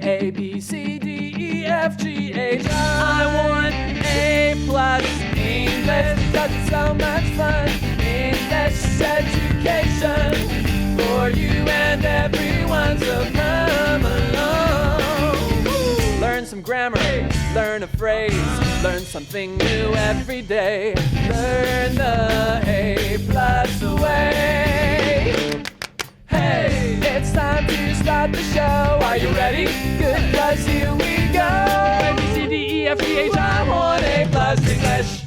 A, B, C, D, E, F, G, H, I want A+. English, that's so much fun. English education for you and everyone, so come along. Learn some grammar, learn a phrase, learn something new every day. Learn the A+ way. Hey, it's time to start the show. Are you ready? Good, 'cause here we go. A, B, C, D, E, F, G, H, I want A+ English.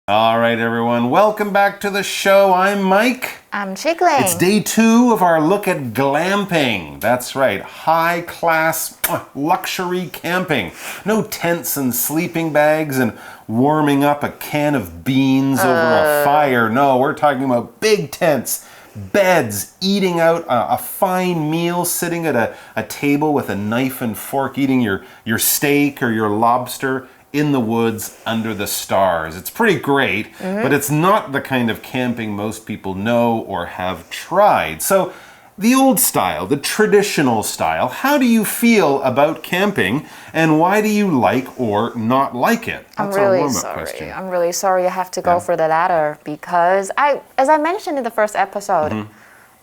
All right, everyone. Welcome back to the show. I'm Mike. I'm Chickling. It's day 2 of our look at glamping. That's right, high-class luxury camping. No tents and sleeping bags and warming up a can of beans over a fire. No, we're talking about big tents, beds, eating out a fine meal, sitting at a table with a knife and fork, eating your steak or your lobster in the woods under the stars. It's pretty great, but it's not the kind of camping most people know or have tried. So the old style, the traditional style, how do you feel about camping and why do you like or not like it? That's our warm-up question. I'm really sorry you have to go for the latter because as I mentioned in the first episode,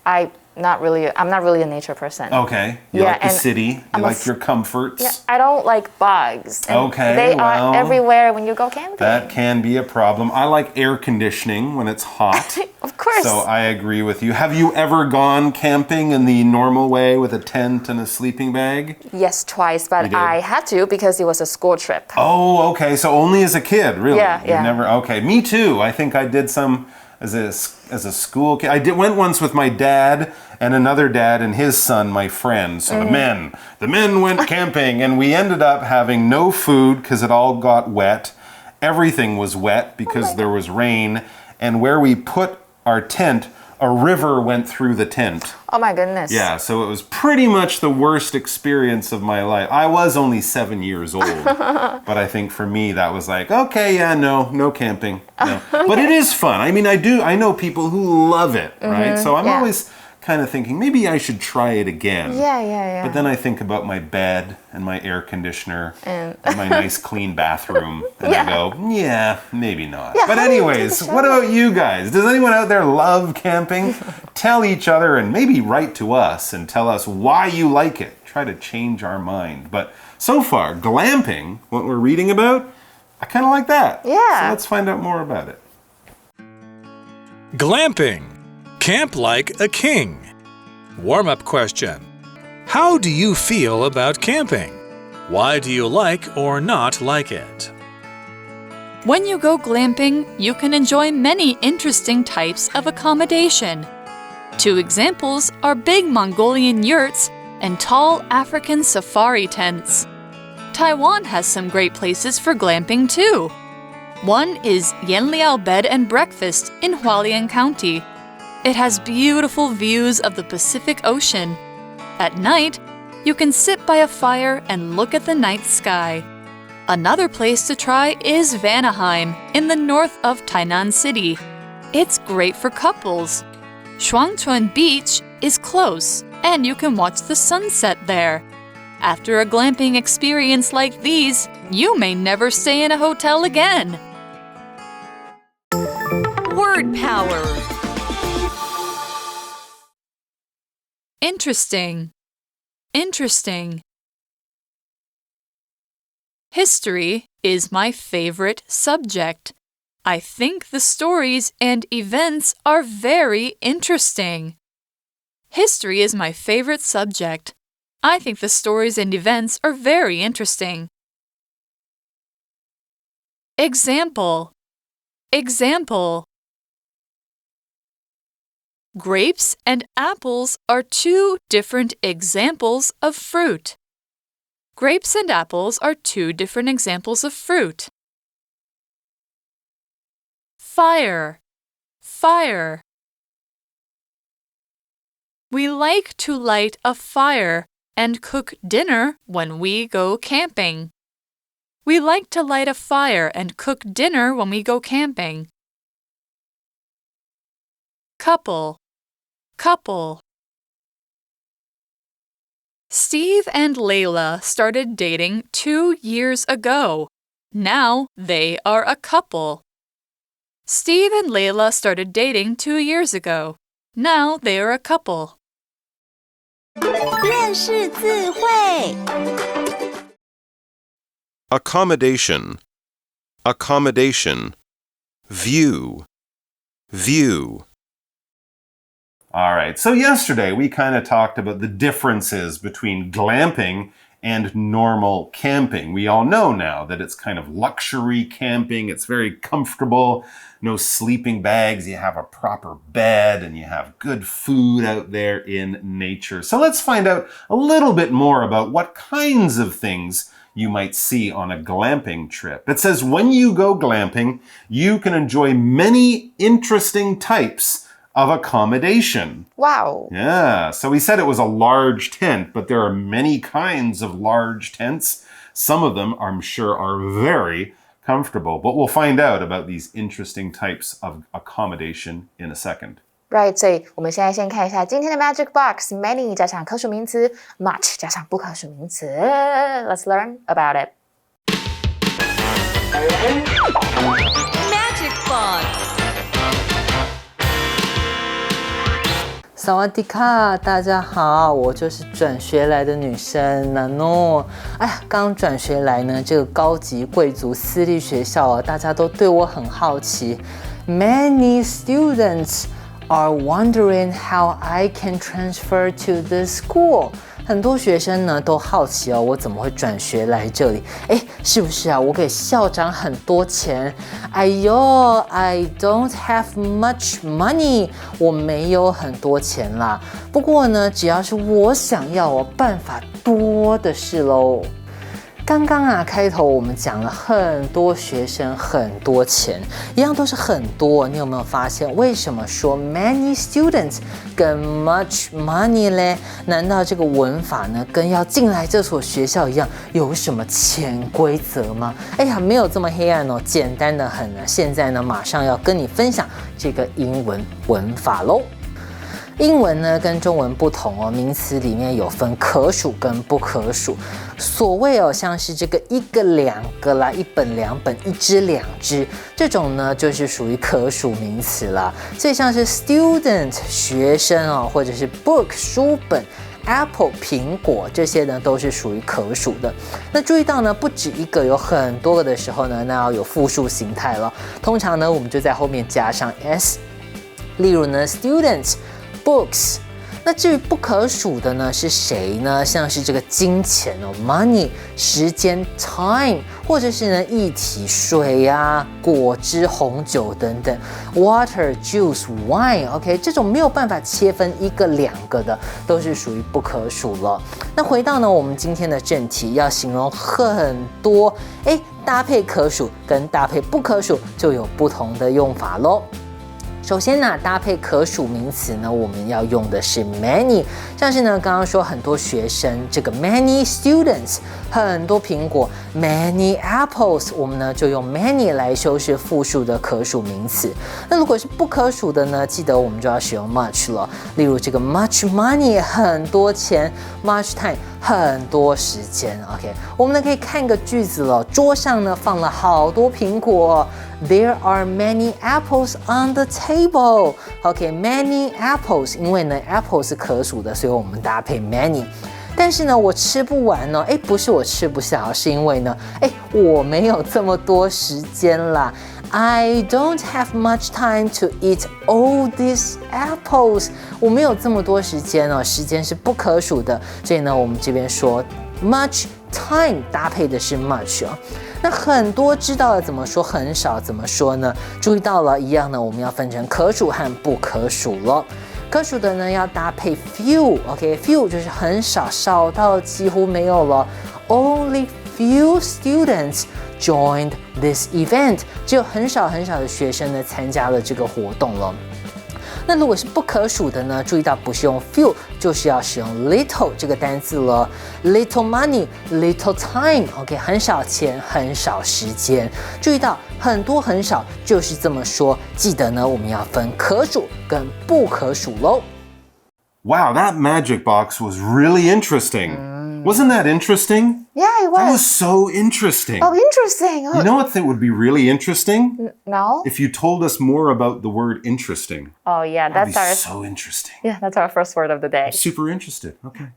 I'm not really a nature person. Okay. You like the city. You like your comforts. Yeah, I don't like bugs. And okay. They are everywhere when you go camping. That can be a problem. I like air conditioning when it's hot. Of course. So I agree with you. Have you ever gone camping in the normal way with a tent and a sleeping bag? Yes, twice, but I had to because it was a school trip. Oh, okay. So only as a kid, really? Yeah, You never. Okay, me too. I think I did some as a school kid. I went once with my dad and another dad and his son, my friend. So the men went camping and we ended up having no food because it all got wet. Everything was wet because there was rain. And where we put our tent, a river went through the tent. Oh my goodness. Yeah, so it was pretty much the worst experience of my life. I was only 7 years old, but I think for me that was like, okay, yeah, no camping. No. But it is fun. I mean, I know people who love it, right? So I'm always kind of thinking, maybe I should try it again. Yeah. But then I think about my bed and my air conditioner and my nice clean bathroom. And I go, yeah, maybe not. Yeah, but anyways, what about you guys? Does anyone out there love camping? Tell each other and maybe write to us and tell us why you like it. Try to change our mind. But so far, glamping, what we're reading about, I kind of like that. Yeah. So let's find out more about it. Glamping. Camp like a king. Warm-up question. How do you feel about camping? Why do you like or not like it? When you go glamping, you can enjoy many interesting types of accommodation. 2 examples are big Mongolian yurts and tall African safari tents. Taiwan has some great places for glamping too. One is Yanliao Bed and Breakfast in Hualien County. It has beautiful views of the Pacific Ocean. At night, you can sit by a fire and look at the night sky. Another place to try is Vanaheim in the north of Tainan City. It's great for couples. Shuangchuan Beach is close, and you can watch the sunset there. After a glamping experience like these, you may never stay in a hotel again. Word power. Interesting. Interesting. History is my favorite subject. I think the stories and events are very interesting. History is my favorite subject. I think the stories and events are very interesting. Example. Example. Grapes and apples are 2 different examples of fruit. Grapes and apples are 2 different examples of fruit. Fire. Fire. We like to light a fire and cook dinner when we go camping. We like to light a fire and cook dinner when we go camping. Couple. Couple. Steve and Layla started dating 2 years ago. Now they are a couple. Steve and Layla started dating 2 years ago. Now they are a couple. 认识字汇 Accommodation, accommodation. View, view. All right, so yesterday we kind of talked about the differences between glamping and normal camping. We all know now that it's kind of luxury camping. It's very comfortable. No sleeping bags. You have a proper bed and you have good food out there in nature. So let's find out a little bit more about what kinds of things you might see on a glamping trip. It says when you go glamping, you can enjoy many interesting types of accommodation. Wow. Yeah, so we said it was a large tent, but there are many kinds of large tents. Some of them, I'm sure, are very comfortable, but we'll find out about these interesting types of accommodation in a second. Right, 所以我们现在先看一下今天的 Magic Box many 加上可数名词 much 加上不可数名词 Let's learn about it. Magic Box 萨瓦迪卡，大家好，我就是转学来的女生娜诺。哎呀，刚转学来呢，这个高级贵族私立学校啊，大家都对我很好奇。Many students are wondering how I can transfer to this school. 很多学生呢都好奇哦，我怎么会转学来这里？哎，是不是啊？我给校长很多钱？哎呦 ，I don't have much money， 我没有很多钱啦。不过呢，只要是我想要，我办法多的是喽。刚刚啊，开头我们讲了很多学生很多钱，一样都是很多。你有没有发现，为什么说 many students 跟 much money 嘞？难道这个文法呢，跟要进来这所学校一样，有什么潜规则吗？哎呀，没有这么黑暗哦，简单的很啊。现在呢，马上要跟你分享这个英文文法喽。英文呢跟中文不同哦，名词里面有分可数跟不可数。所谓哦，像是这个一个两个啦，一本两本，一只两只，这种呢就是属于可数名词啦。所以像是 student 学生哦，或者是 book 书本。Apple 苹果这些呢都是属于可数的。那注意到呢，不止一个，有很多个的时候呢，那要有复数形态了。通常呢，我们就在后面加上 s。例如呢 ，students。Books， 那至于不可数的呢是谁呢？像是这个金钱哦 ，money， 时间 time， 或者是呢液体水啊、果汁、红酒等等 ，water、juice、wine，OK， 这种没有办法切分一个两个的，都是属于不可数了。那回到呢我们今天的正题，要形容很多，搭配可数跟搭配不可数就有不同的用法咯。首先呢，搭配可数名词呢，我们要用的是 many， 像是呢刚刚说很多学生，这个 many students， 很多苹果 many apples， 我们呢就用 many 来修饰复数的可数名词。那如果是不可数的呢，记得我们就要使用 much 了。例如这个 much money， 很多钱 ，much time， 很多时间。OK， 我们呢可以看个句子了，桌上呢放了好多苹果。There are many apples on the table. OK, many apples. 因为呢 apple 是可数的，所以我们搭配 many。但是呢，我吃不完哦。不是我吃不下，是因为呢，我没有这么多时间啦。I don't have much time to eat all these apples. 我没有这么多时间哦，时间是不可数的，所以呢，我们这边说 much time 搭配的是 much 哦。那很多知道了怎么说，很少怎么说呢？注意到了，一样呢，我们要分成可数和不可数了。可数的呢要搭配 few，OK，few 就是很少，少到几乎没有了。Only few students joined this event， 只有很少很少的学生呢参加了这个活动了。那如果是不可数的呢，注意到不是用 few， 就是要使用 little 这个单字了。Little money, little time， OK， 很少钱，很少时间。注意到很多很少就是这么说。记得呢，我们要分可数跟不可数喽。Wow, that magic box was really interesting. Wasn't that interesting? Yeah, it was. That was so interesting. Oh, interesting. Oh, You know what would be really interesting? no? If you told us more about the word interesting. Oh, yeah, That'd that's be our so interesting. yeah, that's our first word of the day. Super interested. Okay.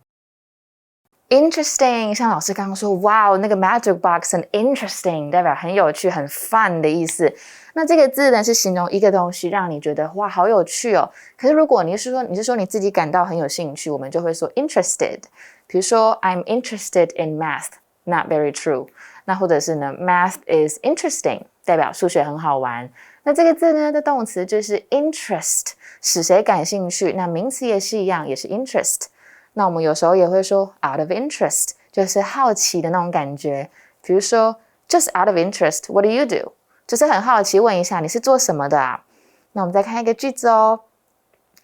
Interesting， 像老师刚刚说，哇，那个 magic box 很 interesting， 代表很有趣、很 fun 的意思。那这个字呢，是形容一个东西让你觉得哇，好有趣哦。可是如果你是说你自己感到很有兴趣，我们就会说 interested。比如说 I'm interested in math， not very true。那或者是呢 math is interesting， 代表数学很好玩。那这个字呢的动词就是 interest， 使谁感兴趣。那名词也是一样，也是 interest。那我们有时候也会说 out of interest， 就是好奇的那种感觉。比如说 just out of interest, what do you do？ 就是很好奇问一下你是做什么的啊？那我们再看一个句子哦。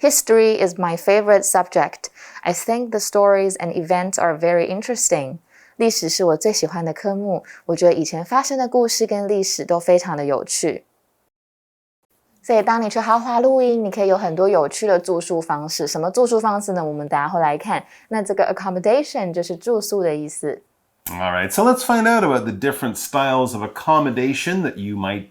History is my favorite subject. I think the stories and events are very interesting. 历史是我最喜欢的科目，我觉得以前发生的故事跟历史都非常的有趣。所以当你去豪华露营，你可以有很多有趣的住宿方式。什么住宿方式呢？我们等一下会来看。那这个 accommodation 就是住宿的意思。All right, so let's find out about the different styles of accommodation that you might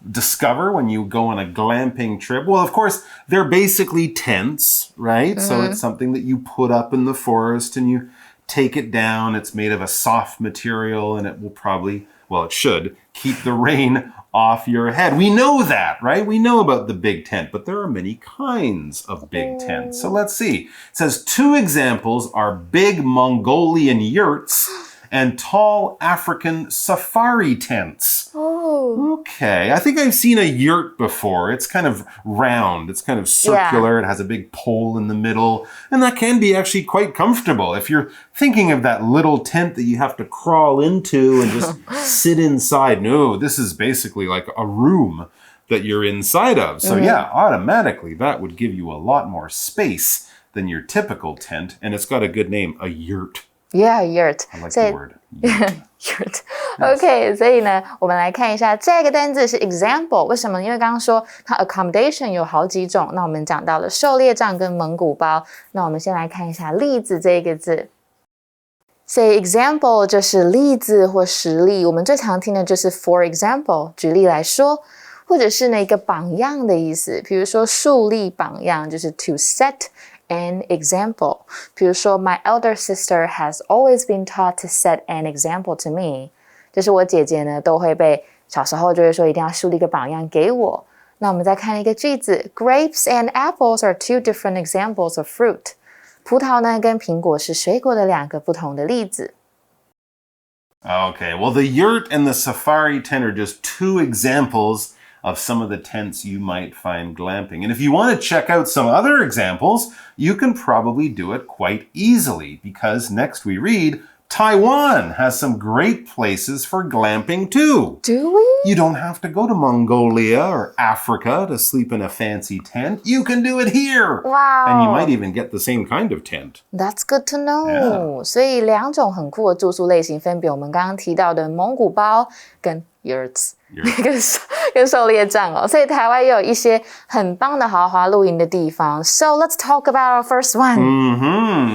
discover when you go on a glamping trip. Well, of course, they're basically tents, right? So it's something that you put up in the forest and you take it down. It's made of a soft material and it will probably, well, it should keep the rain off your head. We know that, right? We know about the big tent, but there are many kinds of big tents. So let's see. It says 2 examples are big Mongolian yurts and tall African safari tents. Oh. Okay, I think I've seen a yurt before. It's kind of round, it's kind of circular, It has a big pole in the middle, and that can be actually quite comfortable. If you're thinking of that little tent that you have to crawl into and just sit inside, no, this is basically like a room that you're inside of. So yeah, automatically that would give you a lot more space than your typical tent, and it's got a good name, a yurt. Yeah, yurt. I like the word. Yurt. OK， 所以呢，我们来看一下这个单字是 example。为什么？因为刚刚说它 accommodation 有好几种，那我们讲到了狩猎杖跟蒙古包。那我们先来看一下例子这个字。所以 example 就是例子或实例，我们最常听的就是 for example， 举例来说，或者是呢一个榜样的意思，比如说树立榜样，就是 to set an example. 比如说 My elder sister has always been taught to set an example to me. 就是我姐姐呢都会被小时候就会说一定要树立一个榜样给我。那我们再看一个句子 Grapes and apples are 2 different examples of fruit. 葡萄呢跟苹果是水果的2个不同的例子。Okay, well, the yurt and the safari tent are just 2 examples of some of the tents you might find glamping. And if you want to check out some other examples, you can probably do it quite easily because next we read, Taiwan has some great places for glamping too. Do we? You don't have to go to Mongolia or Africa to sleep in a fancy tent. You can do it here. Wow. And you might even get the same kind of tent. That's good to know. Yeah. 所以2种很酷的住宿类型分别我们刚刚提到的蒙古包跟 yurts。跟狩猎杖哦，所以台湾也有一些很棒的豪华露营的地方。So let's talk about our first one.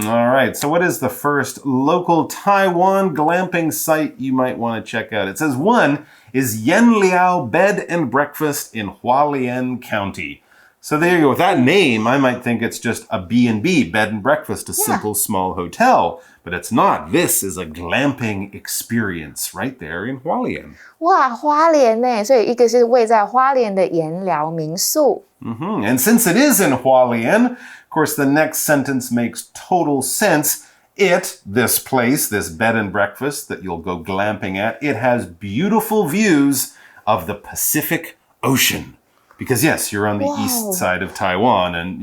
All right. So what is the first local Taiwan glamping site you might want to check out? It says 1 is Yanliao Bed and Breakfast in Hualien County. So there you go. With that name, I might think it's just a B&B, bed and breakfast, a simple small hotel. But it's not. This is a glamping experience right there in Hualien. 哇，花莲呢，所以一个是位在花莲的盐寮民宿。And since it is in Hualien, of course, the next sentence makes total sense. This place, this bed and breakfast that you'll go glamping at, it has beautiful views of the Pacific Ocean. Because yes, you're on the east side of Taiwan and,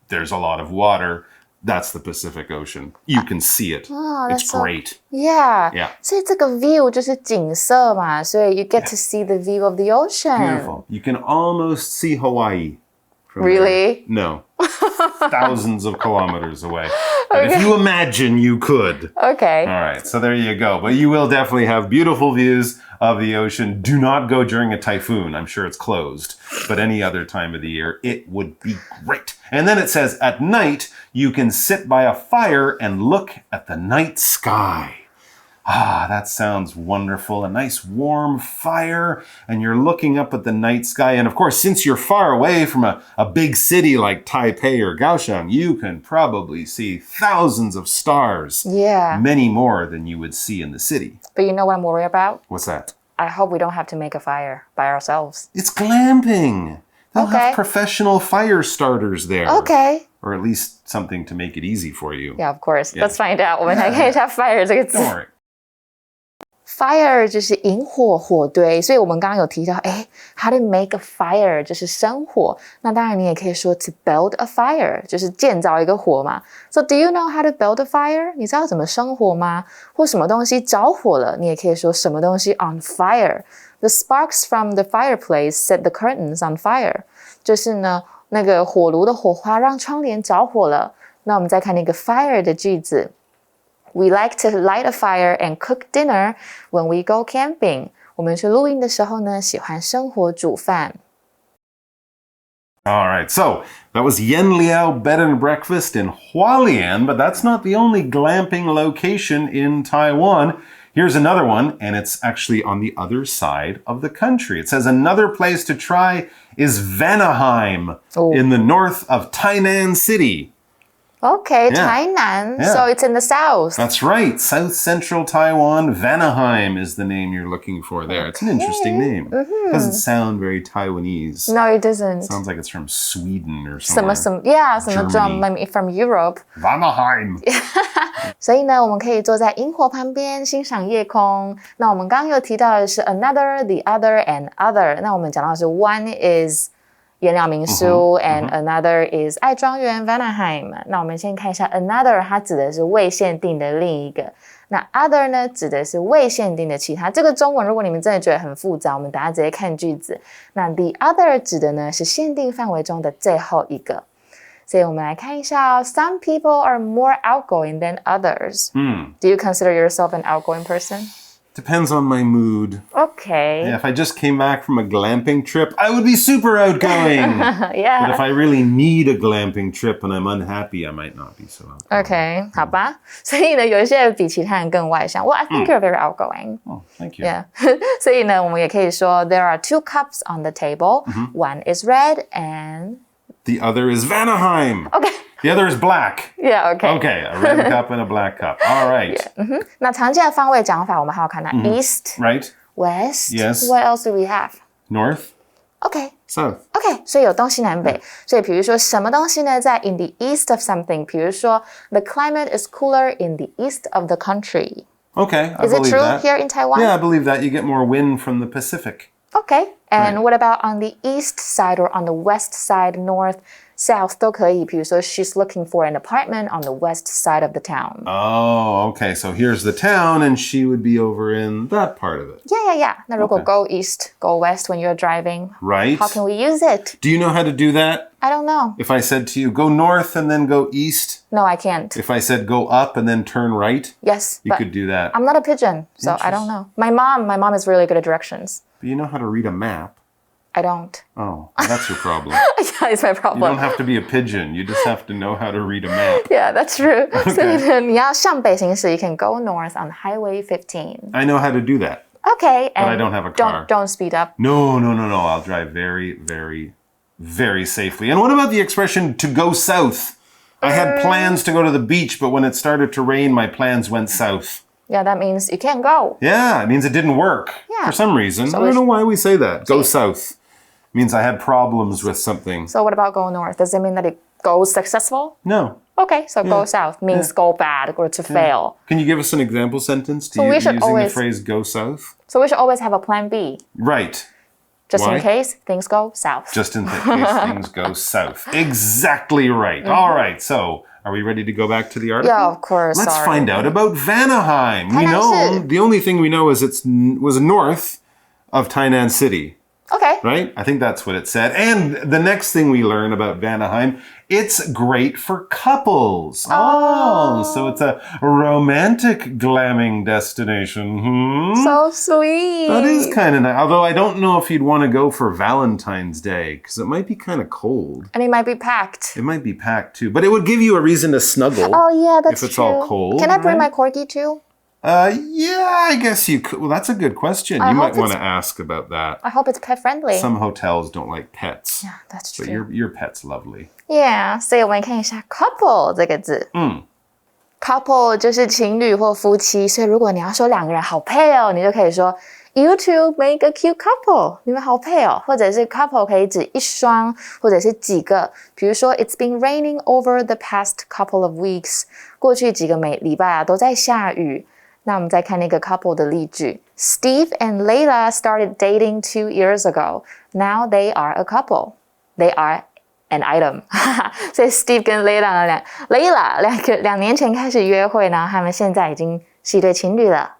there's a lot of water. That's the Pacific Ocean. You can see it. Oh, it's great. Yeah. 所以这个 view 就是景色嘛，所以 you get to see the view of the ocean. Beautiful. You can almost see Hawaii from Really? there. No. Thousands of kilometers away. But if you imagine, you could. Okay. All right, so there you go. But you will definitely have beautiful views of the ocean. Do not go during a typhoon. I'm sure it's closed. But any other time of the year, it would be great. And then it says, at night, you can sit by a fire and look at the night sky. Ah, that sounds wonderful. A nice warm fire, and you're looking up at the night sky. And of course, since you're far away from a big city like Taipei or Kaohsiung, you can probably see thousands of stars. Yeah. Many more than you would see in the city. But you know what I'm worried about? What's that? I hope we don't have to make a fire by ourselves. It's glamping. They'll Okay. have professional fire starters there. Okay. Or at least something to make it easy for you. Yeah, of course. Yeah. Let's find out. 我们来看一下 fire 这个字。 Don't worry. Fire 就是引火、火堆，所以我们刚刚有提到，how to make a fire 就是生火。那当然你也可以说 to build a fire 就是建造一个火嘛。So do you know how to build a fire？ 你知道怎么生火吗？或什么东西着火了，你也可以说什么东西 on fire。The sparks from the fireplace set the curtains on fire。就是呢，那个火炉的火花让窗帘着火了。那我们再看那个 fire 的句子。We like to light a fire and cook dinner when we go camping. 我们去露营的时候呢，喜欢生火煮饭。All right, so that was Yen Liao Bed and Breakfast in Hualien, but that's not the only glamping location in Taiwan. Here's another one, and it's actually on the other side of the country. It says another place to try is Vanaheim in the north of Tainan City. Okay, Yeah. 台南 Yeah. So it's in the south. That's right. South Central Taiwan. Vanaheim is the name you're looking for there. It's an interesting name. Doesn't sound very Taiwanese. No, it doesn't. Sounds like it's from Sweden or 什么 somewhere. 什么 Yeah, 什么 Germany. from Europe. Vanaheim. 所以呢，我们可以坐在萤火旁边欣赏夜空。那我们刚刚有提到的是 another, the other, and other. 那我们讲到的是 one is 颜料民宿 and another is 爱庄园 Vanaheim。那我们先看一下 another， 它指的是未限定的另一个。那 other 呢，指的是未限定的其他。这个中文如果你们真的觉得很复杂，我们等下直接看句子。那 the other 指的呢是限定范围中的最后一个。所以我们来看一下Some people are more outgoing than others. Do you consider yourself an outgoing person? Depends on my mood. Okay. Yeah, if I just came back from a glamping trip, I would be super outgoing. Yeah. But if I really need a glamping trip and I'm unhappy, I might not be so outgoing. Okay, 好吧。所以呢，有一些人比其他人更外向。Well, I think you're very outgoing. Oh, thank you. Yeah. 所以呢，我们也可以说 There are two cups on the table. One is red and The other is Vanaheim. Okay. The other is black. Yeah, okay. Okay, a red cup and a black cup. All right. 那常见的方位讲法，我们还有看到 East, Right? West. Yes. What else do we have? North, Okay. south. OK， 所以有东西南北。所以比如说什么东西呢，在 in the east of something， 比如说 the climate is cooler in the east of the country. Okay, I Is it believe true that. here in Taiwan? Yeah, I believe that. You get more wind from the Pacific. Okay. And Right. what about on the east side or on the west side, north, south 都可以。比如说 she's looking for an apartment on the west side of the town. Oh, okay. So here's the town, and she would be over in that part of it. Yeah. 那如果 go east, go west when you're driving, Right? how can we use it? Do you know how to do that? I don't know. If I said to you, go north and then go east. No, I can't. If I said go up and then turn right, Yes, you but could do that. I'm not a pigeon, so I don't know. My mom is really good at directions. But you know how to read a map. I don't. Oh, that's your problem. Yeah, it's my You problem. don't have to be a pigeon. You just have to know how to read a map. Yeah, that's true. 所以呢，你要向北行驶 you can go north on Highway 15. I know how to do that. Okay, and I don't have a car. Don't speed up. No. I'll drive very, very, very safely. And what about the expression to go south? I had plans to go to the beach, but when it started to rain, my plans went south. Yeah, that means you can't go. Yeah, it means it didn't work Yeah. for some reason. So I don't it's- know why we say that. Go south. It means I had problems with something. So what about go north? Does it mean that it goes successful? No. Okay, so go south means go bad or to fail. Can you give us an example sentence to So we use should using always- the phrase go south? So we should always have a plan B, Right. just Why? in case things go south. Just in case things go south. Exactly right. All right. So, are we ready to go back to the article? Yeah, of course. Let's sorry. find out about Vanaheim. We know Tainan. the only thing we know is it was north of Tainan City. Okay. Right? I think that's what it said. And the next thing we learn about Vanaheim, it's great for couples. Oh, so it's a romantic glamming destination. So sweet. That is kind of nice. Although I don't know if you'd want to go for Valentine's Day because it might be kind of cold. And it might be packed. It might be packed too. But it would give you a reason to snuggle. Oh, yeah, that's if it's true. all cold. Can I bring right? my corgi too? Yeah, I guess you could. Well, that's a good question. You might want to ask about that. I hope it's pet friendly. Some hotels don't like pets. Yeah, that's true. But your pet's lovely. Yeah, 所以我们看一下 couple 这个字。couple 就是情侣或夫妻，所以如果你要说两个人好配哦，你就可以说 You two make a cute couple. 你们好配哦，或者是 couple 可以指一双，或者是几个。比如说 It's been raining over the past couple of weeks. 过去几个礼拜啊都在下雨。那我们再看那个 couple 的例句 Steve and Layla started dating 2 years ago. Now they are a couple. They are an item. 所以 Steve 跟 Layla 两年前开始约会，然后他们现在已经是一对情侣了。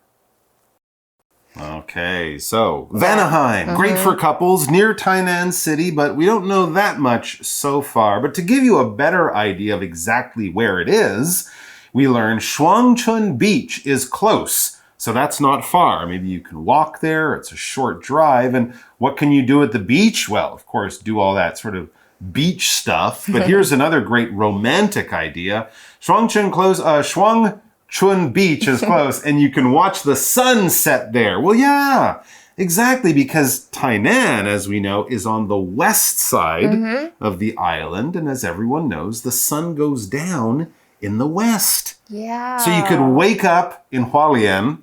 Okay, so Vanaheim, great for couples, near Tainan City, but we don't know that much so far. But to give you a better idea of exactly where it is, we learned Shuangchun Beach is close. So that's not far. Maybe you can walk there. It's a short drive. And what can you do at the beach? Well, of course, do all that sort of beach stuff. But here's another great romantic idea. Shuangchun Beach is close, and you can watch the sun set there. Well, yeah, exactly, because Tainan, as we know, is on the west side of the island. And as everyone knows, the sun goes down in the west. Yeah. So you could wake up in Hualien,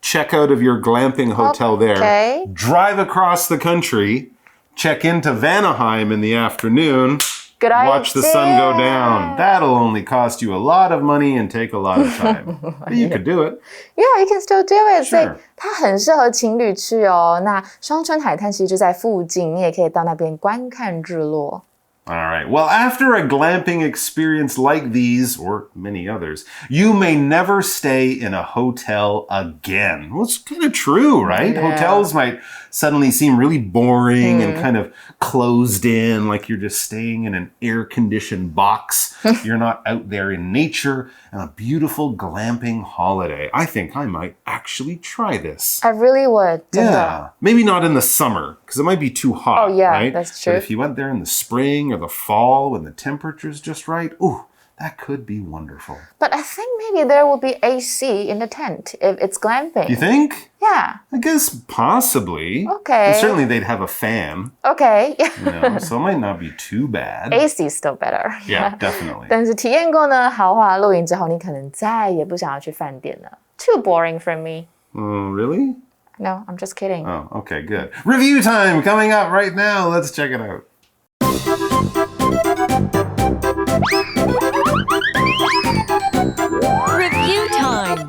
check out of your glamping hotel there, drive across the country, check into Vanaheim in the afternoon, watch the sun go down. That'll only cost you a lot of money and take a lot of time. But you could do it. Yeah, you can still do it. Sure. 所以它很适合情侣去哦。那双春海滩其实就在附近，你也可以到那边观看日落。All right. Well, after a glamping experience like these, or many others, you may never stay in a hotel again. Well, it's kind of true, right? Yeah. Hotels might suddenly seem really boring and kind of closed in, like you're just staying in an air-conditioned box. You're not out there in nature on a beautiful glamping holiday. I think I might actually try this. I really would. 真的。 Yeah. Maybe not in the summer, because it might be too hot, Oh, yeah, right? that's true. But if you went there in the spring or the fall when the temperature's just right, ooh, that could be wonderful. But I think maybe there will be AC in the tent if it's glamping. You think? Yeah. I guess possibly. Okay. And certainly they'd have a fan, Okay. so it might not be too bad. AC is still better. Yeah, definitely. 但是体验过呢豪华露营之后，你可能再也不想要去饭店了。Too boring for me. Really? No, I'm just kidding. Oh, okay, good. Review time coming up right now. Let's check it out. Review time.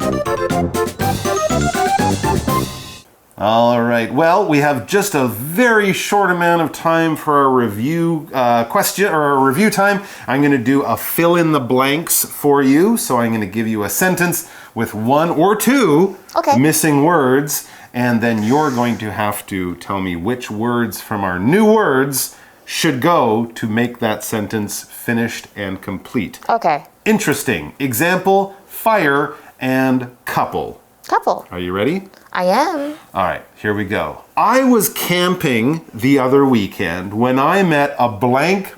All right. Well, we have just a very short amount of time for our review question or our review time. I'm going to do a fill in the blanks for you. So I'm going to give you a sentence with one or two missing words, and then you're going to have to tell me which words from our new words should go to make that sentence finished and complete. Okay. Interesting. Example, fire and couple. Couple. Are you ready? I am. All right, here we go. I was camping the other weekend when I met a blank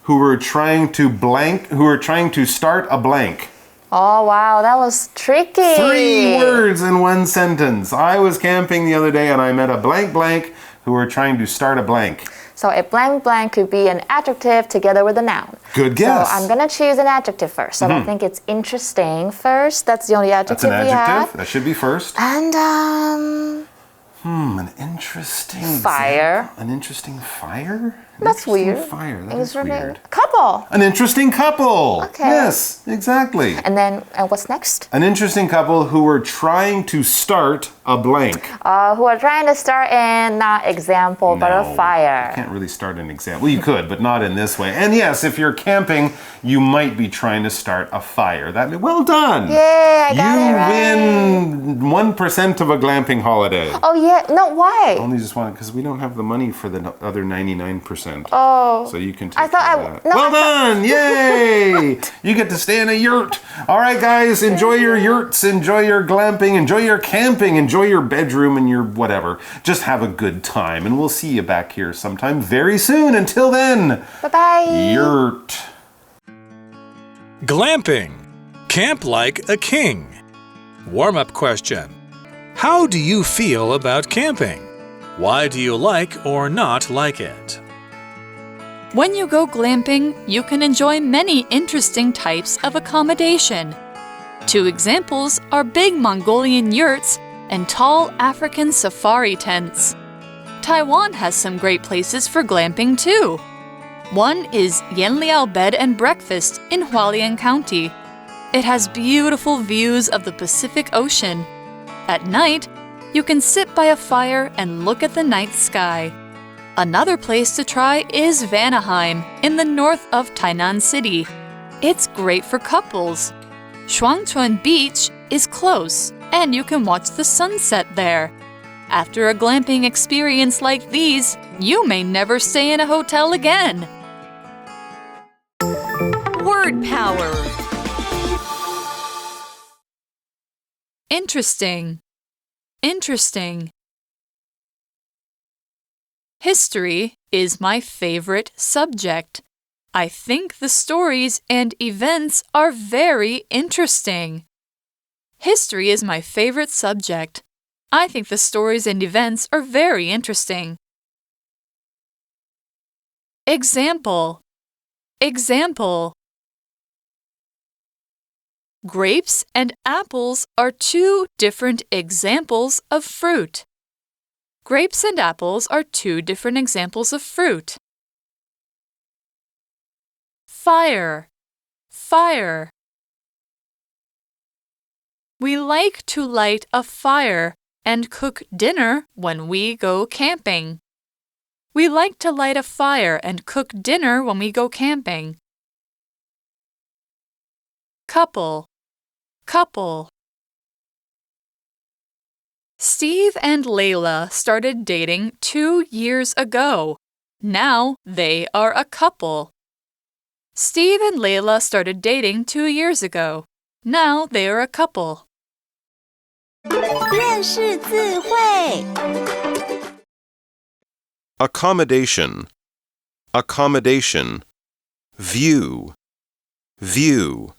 who were trying to start a blank. Oh, wow, that was tricky. 3 words in one sentence. I was camping the other day and I met a blank who were trying to start a blank. So a blank could be an adjective together with a noun. Good guess. So I'm going to choose an adjective first. So I think it's interesting first. That's the only adjective That's an we adjective. have. That should be first. And An interesting fire. An interesting fire? That's weird. Fire. That is weird. Couple. An interesting couple. Okay. Yes, exactly. And then what's next? An interesting couple who were trying to start a blank. Who are trying to start in not example, but a fire. You can't really start an example. Well, you could, but not in this way. And yes, if you're camping, you might be trying to start a fire. Well done. Yay, I got it right. You win 1% of a glamping holiday. Oh yeah, no, why? Only just one, because we don't have the money for the other 99%. Oh. So you can take that. No, well done! Yay! You get to stay in a yurt. All right, guys, enjoy your yurts, enjoy your glamping, enjoy your camping, enjoy your bedroom and your whatever. Just have a good time, and we'll see you back here sometime very soon. Until then, bye-bye. Yurt. Glamping. Camp like a king. Warm-up question. How do you feel about camping? Why do you like or not like it? When you go glamping, you can enjoy many interesting types of accommodation. 2 examples are big Mongolian yurts and tall African safari tents. Taiwan has some great places for glamping too. One is Yanliao Bed and Breakfast in Hualien County. It has beautiful views of the Pacific Ocean. At night, you can sit by a fire and look at the night sky. Another place to try is Vanaheim in the north of Tainan City. It's great for couples. Shuangchuan Beach is close, and you can watch the sunset there. After a glamping experience like these, you may never stay in a hotel again. Word power. Interesting. Interesting. History is my favorite subject. I think the stories and events are very interesting. History is my favorite subject. I think the stories and events are very interesting. Example. Example. Grapes and apples are 2 different examples of fruit. Grapes and apples are 2 different examples of fruit. Fire. Fire. We like to light a fire and cook dinner when we go camping. We like to light a fire and cook dinner when we go camping. Couple. Couple. Steve and Layla started dating 2 years ago. Now they are a couple. Steve and Layla started dating 2 years ago. Now they are a couple. 认识字汇 Accommodation. Accommodation. View. View.